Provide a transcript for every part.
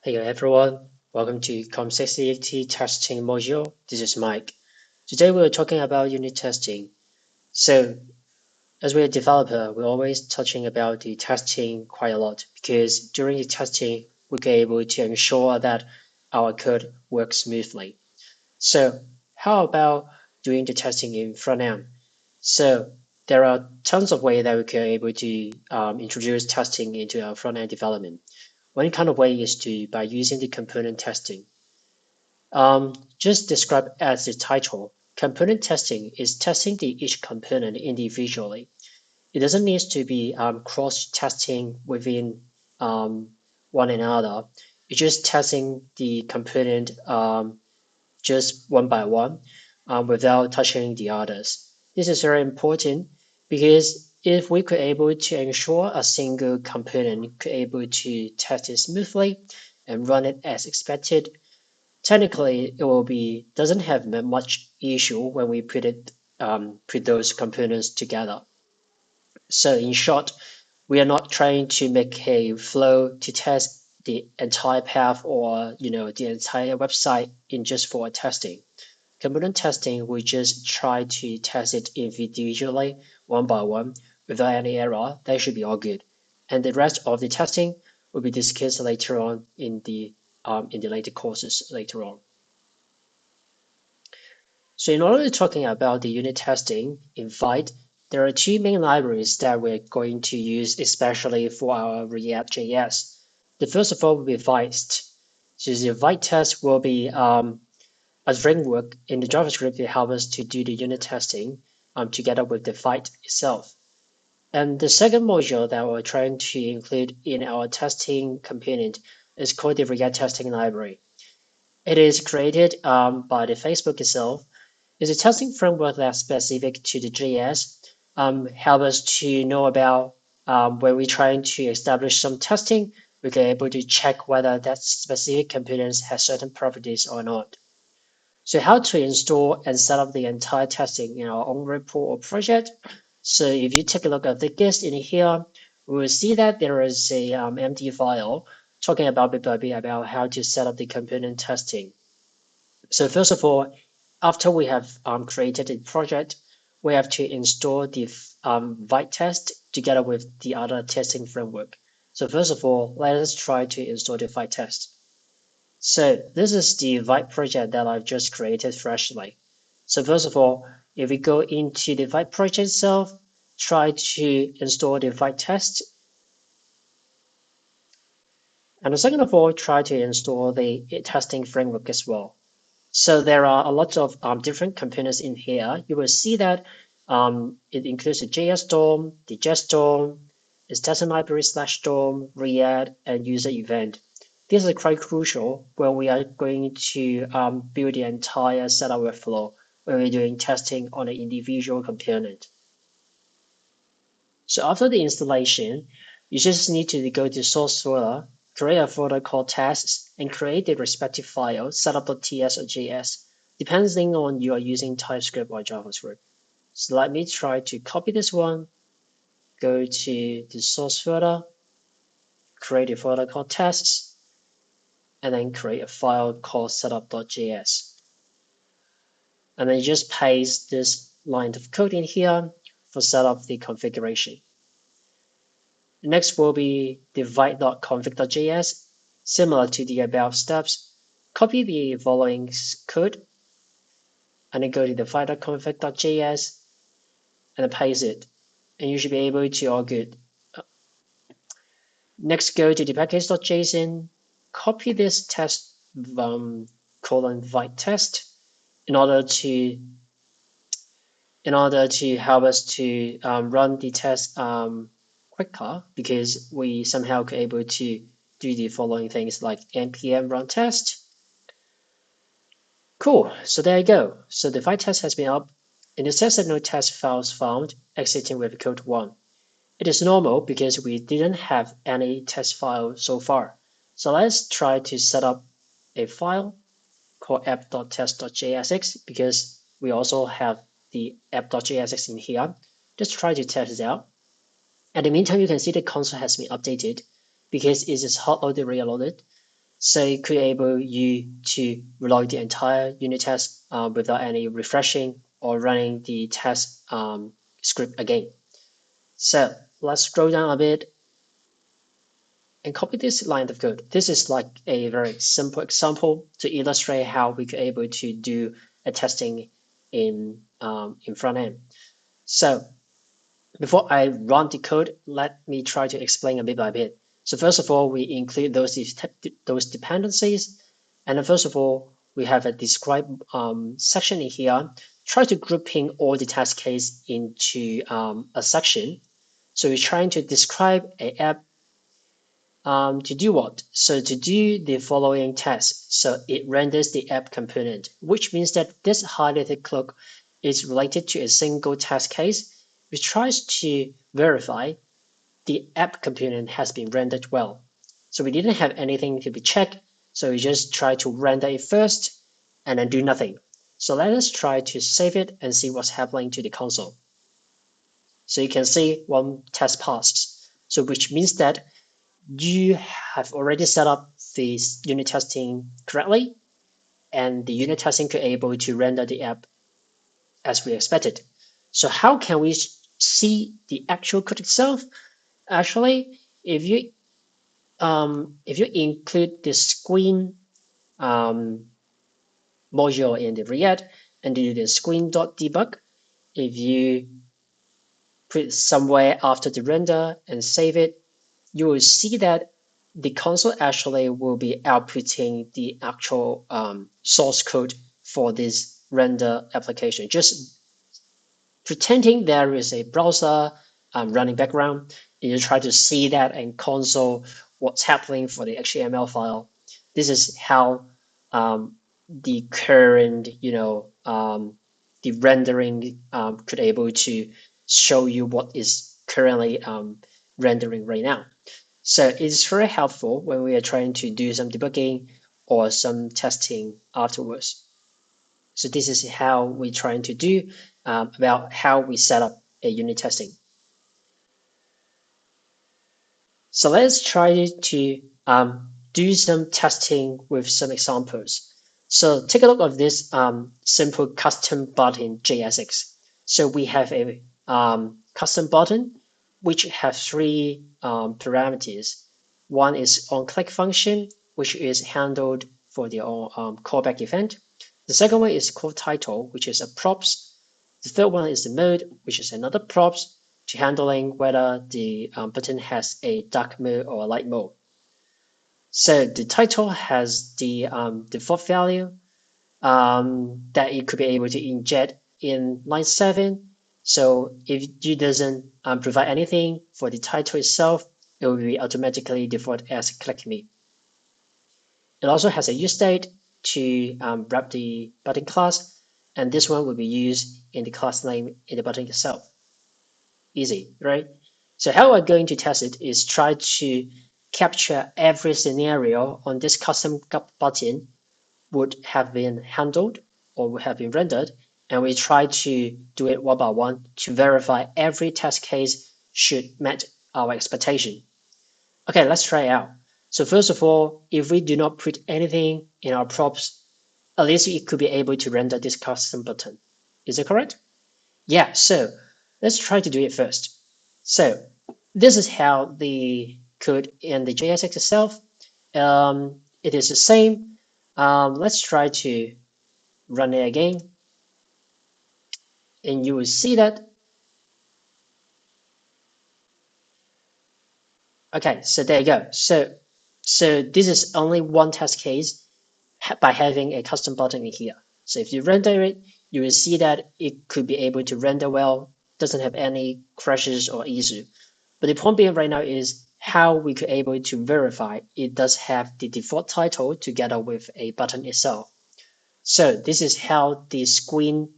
Hey everyone, welcome to Com6080 testing module. This is Mike. Today we're talking about unit testing. So as we're a developer, we're always touching about the testing quite a lot because during the testing, we're able to ensure that our code works smoothly. So how about doing the testing in front end? So there are tons of ways that we can able to introduce testing into our front end development. One kind of way is by using the component testing. Just described as the title, component testing is testing each component individually. It doesn't need to be cross-testing within one another. It's just testing the component just one by one without touching the others. This is very important because if we could able to ensure a single component could able to test it smoothly and run it as expected, technically it will be doesn't have much issue when we put those components together. So in short, we are not trying to make a flow to test the entire path or the entire website in just for testing. Component testing, we just try to test it individually, one by one, without any error. That should be all good. And the rest of the testing will be discussed later on in the later courses later on. So in order to talking about the unit testing in Vite, there are two main libraries that we're going to use, especially for our ReactJS. The first of all will be Vite. So the Vite test will be a framework in the JavaScript that helps us to do the unit testing together with the Vite itself. And the second module that we're trying to include in our testing component is called the React Testing Library. It is created by the Facebook itself. It's a testing framework that's specific to the JS, help us to know about when we're trying to establish some testing, we can able to check whether that specific components has certain properties or not. So how to install and set up the entire testing in our own repo or project. So if you take a look at the gist in here, we will see that there is a empty file talking about bit by bit about how to set up the component testing. So first of all, after we have created a project, we have to install the Vite test together with the other testing framework. So first of all, let us try to install the Vite test. So this is the Vite project that I've just created freshly. So first of all, if we go into the Vite project itself, try to install the Vite test. And second of all, try to install the testing framework as well. So there are a lot of different components in here. You will see that it includes the JS DOM, the JS DOM, its testing library / DOM, React, and user event. This is quite crucial when we are going to build the entire setup workflow when we're doing testing on an individual component. So after the installation, you just need to go to source folder, create a folder called tests, and create the respective file, setup.ts or JS, depending on you are using TypeScript or JavaScript. So let me try to copy this one, go to the source folder, create a folder called tests, and then create a file called setup.js. And then you just paste this line of code in here for set up the configuration. Next will be the vite.config.js. Similar to the above steps, copy the following code and then go to the vite.config.js and then paste it. And you should be able to all good. Next, go to the package.json, copy this test :vite test in order to help us to run the test quicker, because we somehow are able to do the following things like npm run test. Cool, so there you go. So the Vite test has been up. In the sense that no test files found, exiting with code 1. It is normal because we didn't have any test file so far. So let's try to set up a file called app.test.jsx, because we also have the app.jsx in here. Just try to test it out. At the meantime, you can see the console has been updated because it is hot loaded, reloaded. So it could enable you to reload the entire unit test without any refreshing or running the test script again. So let's scroll down a bit and copy this line of code. This is like a very simple example to illustrate how we could able to do a testing in front end. So before I run the code, let me try to explain a bit by bit. So first of all, we include those dependencies. And then first of all, we have a describe section in here. Try to grouping all the test case into a section. So we're trying to describe an app to do what? So to do the following test. So it renders the app component, which means that this highlighted clock is related to a single test case, which tries to verify the app component has been rendered well. So we didn't have anything to be checked, so we just try to render it first and then do nothing. So let us try to save it and see what's happening to the console. So you can see one test passed. So which means that you have already set up this unit testing correctly, and the unit testing could able to render the app as we expected. So how can we see the actual code itself? Actually, if you include the screen module in the React and do the screen.debug, if you put it somewhere after the render and save it, you will see that the console actually will be outputting the actual source code for this render application. Just pretending there is a browser running background, and you try to see that and console what's happening for the HTML file. This is how the current, the rendering could able to show you what is currently rendering right now. So it's very helpful when we are trying to do some debugging or some testing afterwards. So this is how we're trying to do about how we set up a unit testing. So let's try to do some testing with some examples. So take a look at this simple custom button JSX. So we have a custom button which has three parameters. One is on-click function, which is handled for the callback event. The second one is called title, which is a props. The third one is the mode, which is another props to handling whether the button has a dark mode or a light mode. So the title has the default value that it could be able to inject in line 7. So if it doesn't provide anything for the title itself, it will be automatically default as click me. It also has a use state to wrap the button class, and this one will be used in the class name in the button itself. Easy, right? So how we're going to test it is try to capture every scenario on this custom button would have been handled or would have been rendered, and we try to do it one by one to verify every test case should met our expectation. Okay, let's try it out. So first of all, if we do not put anything in our props, at least it could be able to render this custom button. Is it correct? Yeah, so let's try to do it first. So this is how the code in the JSX itself. It is the same. Let's try to run it again. And you will see that. Okay, so there you go. So this is only one test case by having a custom button in here. So if you render it, you will see that it could be able to render well, doesn't have any crashes or issue. But the point being right now is how we could able to verify it does have the default title together with a button itself. So this is how the screen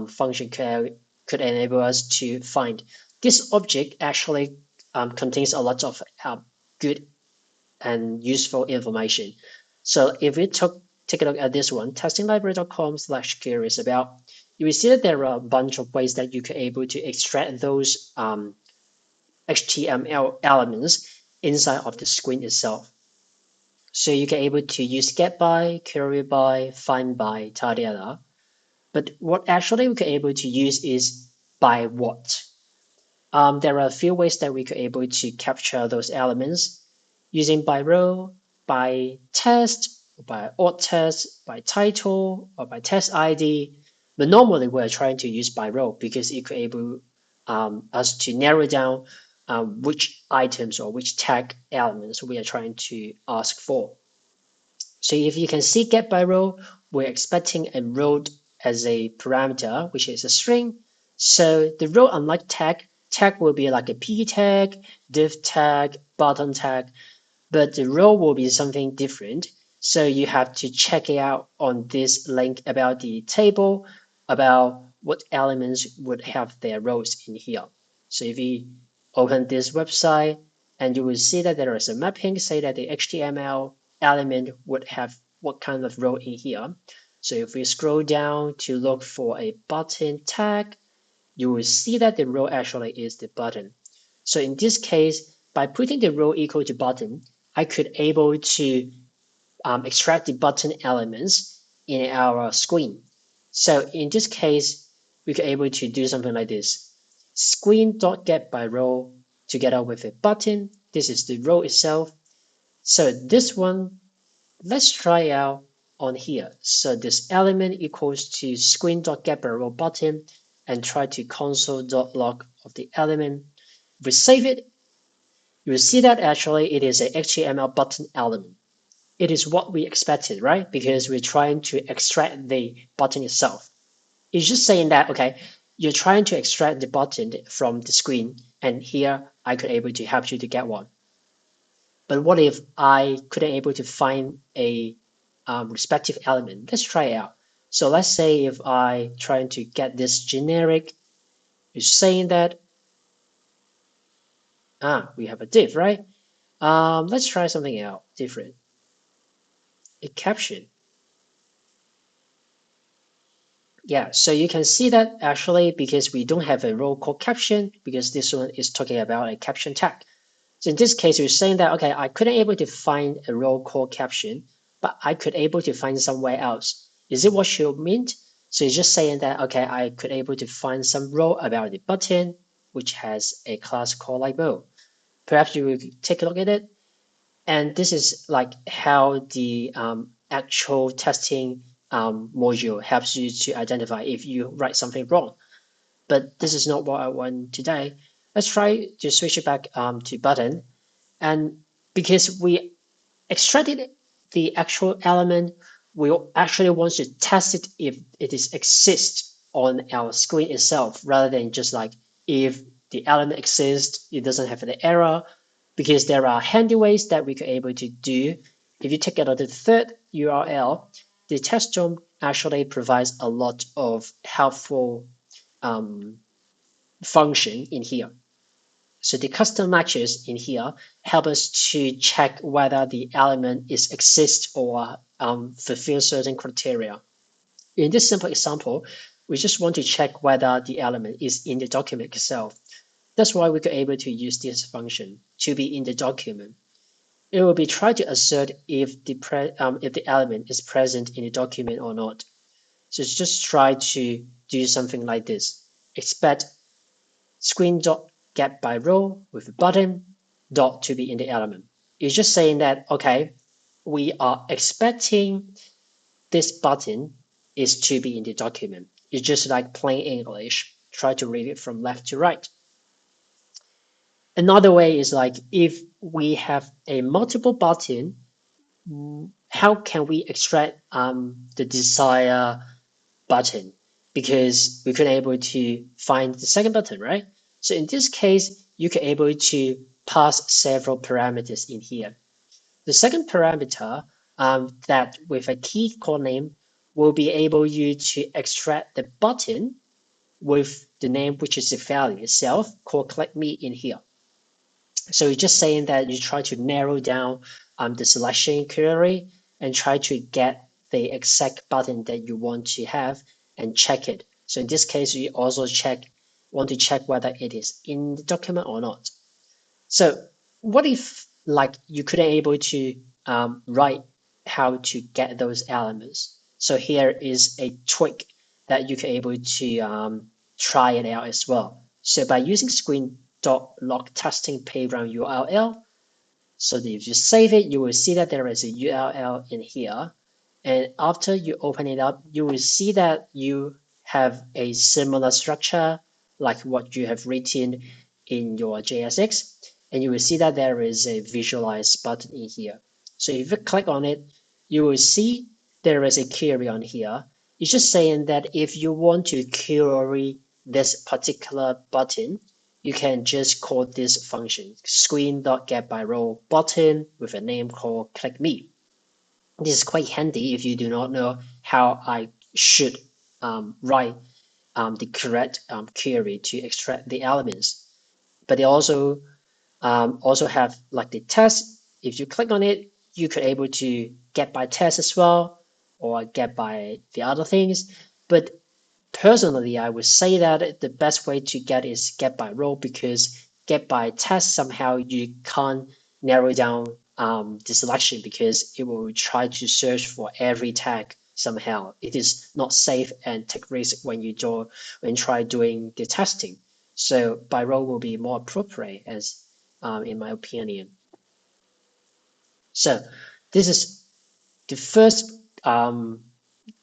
function could enable us to find this object actually contains a lot of good and useful information. So if we take a look at this one, testinglibrary.com/curious about, you will see that there are a bunch of ways that you can able to extract those HTML elements inside of the screen itself. So you can able to use get by, query by, find by, tidy other. But what actually we can able to use is by what. There are a few ways that we could able to capture those elements using by row, by test, by alt test, by title, or by test ID. But normally we're trying to use by row because it could able us to narrow down which items or which tag elements we are trying to ask for. So if you can see get by row, we're expecting a row as a parameter, which is a string. So the row, unlike tag will be like a p tag, div tag, button tag, but the row will be something different. So you have to check it out on this link about the table, about what elements would have their rows in here. So if you open this website, and you will see that there is a mapping, say that the HTML element would have what kind of row in here. So if we scroll down to look for a button tag, you will see that the row actually is the button. So in this case, by putting the row equal to button, I could able to extract the button elements in our screen. So in this case, we could able to do something like this. Screen.get by row together with a button. This is the row itself. So this one, let's try out on here. So this element equals to screen.get by row button and try to console.log of the element. If we save it, you will see that actually it is a HTML button element. It is what we expected, right? Because we're trying to extract the button itself. It's just saying that, okay, you're trying to extract the button from the screen, and here I could able to help you to get one. But what if I couldn't able to find a respective element? Let's try it out. So let's say if I trying to get this generic, it's saying that, we have a div, right? Let's try something else different. A caption. Yeah, so you can see that actually because we don't have a row called caption, because this one is talking about a caption tag. So in this case, you're saying that, okay, I couldn't able to find a row called caption, but I could able to find somewhere else. Is it what you meant? So you're just saying that, okay, I could able to find some row about the button, which has a class called like row. Perhaps you will take a look at it. And this is like how the actual testing module helps you to identify if you write something wrong. But this is not what I want today. Let's try to switch it back to button. And because we extracted the actual element, we actually want to test it if it is exists on our screen itself, rather than just like if the element exists, it doesn't have an error, because there are handy ways that we could able to do. If you take out the third URL, the test dome actually provides a lot of helpful function in here. So the custom matches in here help us to check whether the element is exists or fulfill certain criteria. In this simple example, we just want to check whether the element is in the document itself. That's why we could able to use this function to be in the document. It will be trying to assert if the element is present in the document or not. So just try to do something like this. Expect screen.get by row with a button dot to be in the element. It's just saying that, okay, we are expecting this button is to be in the document. It's just like plain English. Try to read it from left to right. Another way is like if we have a multiple button, how can we extract the desired button? Because we couldn't able to find the second button, right? So in this case, you can able to pass several parameters in here. The second parameter that with a key call name will be able you to extract the button with the name which is the value itself called click me in here. So you're just saying that you try to narrow down the selection query and try to get the exact button that you want to have and check it. So in this case, you also want to check whether it is in the document or not. So what if like you couldn't able to write how to get those elements. So here is a trick that you can able to try it out as well. So by using screen.log testing playground URL, so that if you save it, you will see that there is a URL in here. And after you open it up, you will see that you have a similar structure like what you have written in your JSX. And you will see that there is a visualize button in here. So if you click on it, you will see there is a query on here. It's just saying that if you want to query this particular button, you can just call this function screen.getByRole button with a name called click me. This is quite handy if you do not know how I should write the correct query to extract the elements. But they also have like the test. If you click on it, you could able to get by test as well or get by the other things. But personally, I would say that the best way to get is get by role, because get by test somehow you can't narrow down the selection because it will try to search for every tag somehow. It is not safe and take risk when you try doing the testing. So by role will be more appropriate as in my opinion. So this is the first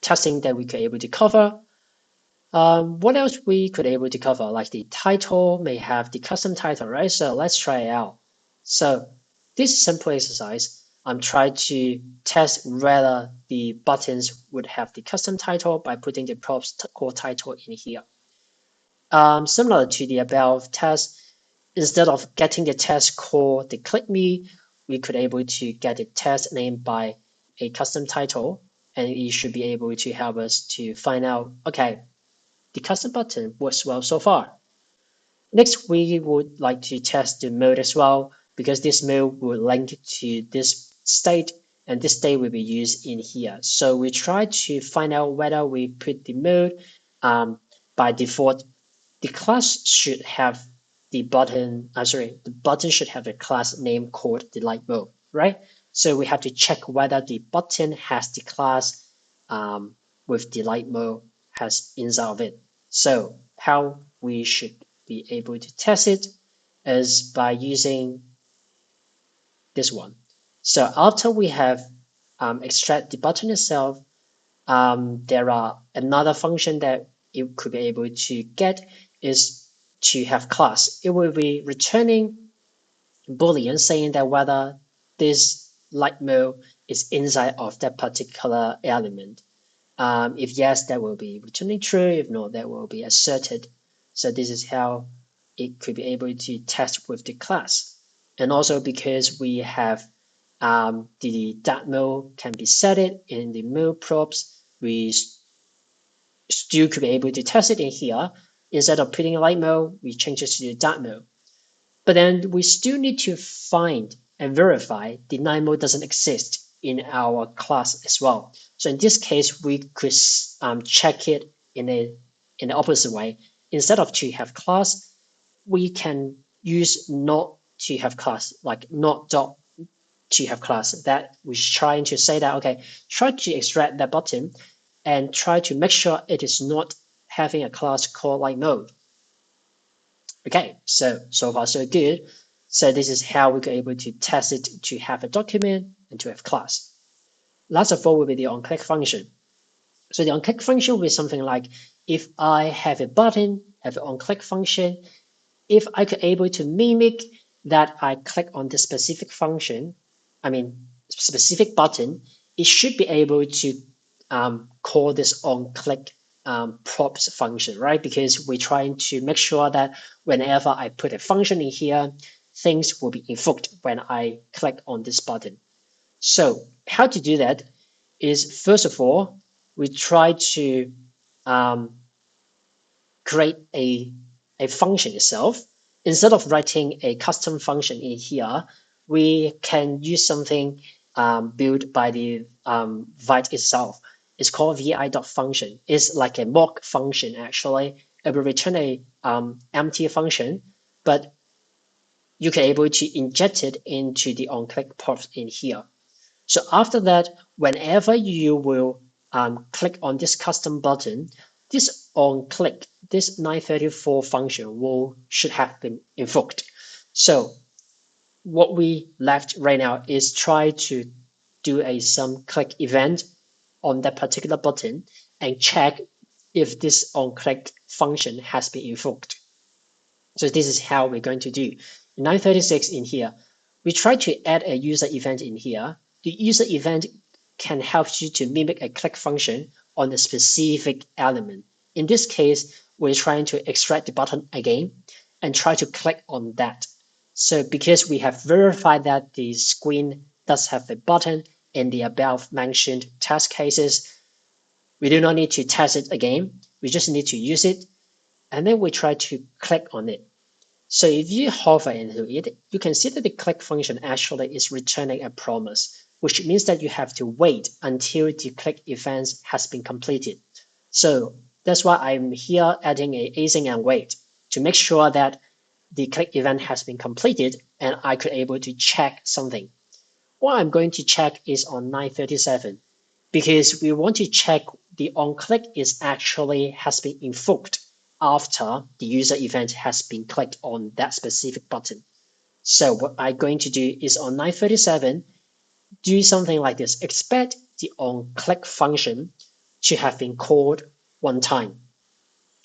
testing that we could able to cover. What else we could able to cover? Like the title may have the custom title, right? So let's try it out. So this simple exercise, I'm trying to test whether the buttons would have the custom title by putting the props core title in here. Similar to the above test, instead of getting the test called the click me, we could able to get the test name by a custom title, and it should be able to help us to find out, okay, the custom button works well so far. Next, we would like to test the mode as well, because this mode will link to this state, and this state will be used in here. So we try to find out whether we put the mode by default. The class should have the button, the button should have a class name called delight mode, right? So we have to check whether the button has the class with delight mode has inside of it. So how we should be able to test it is by using this one. So after we have extract the button itself, there are another function that it could be able to get is to have class. It will be returning Boolean saying that whether this light mode is inside of that particular element. If yes, that will be returning true. If not, that will be asserted. So this is how it could be able to test with the class. And also because we have the that mode can be set it in the mode props, we still could be able to test it in here. Instead of putting a light mode, we change it to the dark mode. But then we still need to find and verify the night mode doesn't exist in our class as well. So in this case, we could check it in the opposite way. Instead of to have class, we can use not to have class, like not dot to have class. That we're trying to say that, okay, try to extract that button and try to make sure it is not having a class called light mode. Okay, so far so good. So this is how we are able to test it to have a document and to have class. Last of all will be the onClick function. So the onClick function will be something like, if I have a button, have an onClick function, if I could able to mimic that I click on the specific function, specific button, it should be able to call this onClick props function, right? Because we're trying to make sure that whenever I put a function in here, things will be invoked when I click on this button. So how to do that is, first of all, we try to create a function itself. Instead of writing a custom function in here, we can use something built by the Vite itself. It's called vi.function. It's like a mock function, actually. It will return a empty function, but you can able to inject it into the onClick props in here. So after that, whenever you will click on this custom button, this on click, this 934 function should have been invoked. So what we left right now is try to do some click event on that particular button and check if this on click function has been invoked. So this is how we're going to do. In 936 in here, we try to add a user event in here. The user event can help you to mimic a click function on a specific element. In this case, we're trying to extract the button again and try to click on that. So because we have verified that the screen does have a button in the above mentioned test cases, we do not need to test it again. We just need to use it. And then we try to click on it. So if you hover into it, you can see that the click function actually is returning a promise, which means that you have to wait until the click event has been completed. So that's why I'm here adding a async and wait to make sure that the click event has been completed and I could able to check something. What I'm going to check is on 937 because we want to check the onClick is actually has been invoked after the user event has been clicked on that specific button. So what I'm going to do is on 937, do something like this. Expect the onClick function to have been called one time.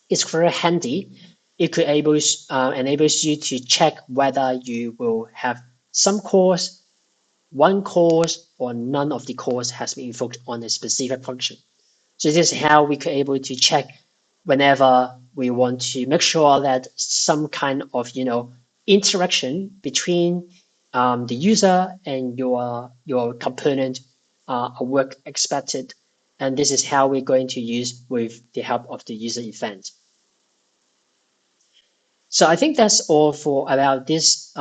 It's very handy. It could enables you to check whether you will have some calls, one calls, or none of the calls has been invoked on a specific function. So this is how we could able to check whenever we want to make sure that some kind of interaction between the user and your component work expected. And this is how we're going to use with the help of the user event. So I think that's all for about this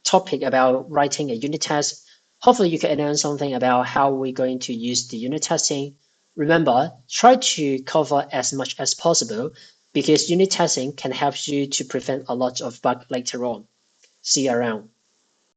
topic about writing a unit test. Hopefully you can learn something about how we're going to use the unit testing. Remember, try to cover as much as possible because unit testing can help you to prevent a lot of bugs later on. See you around.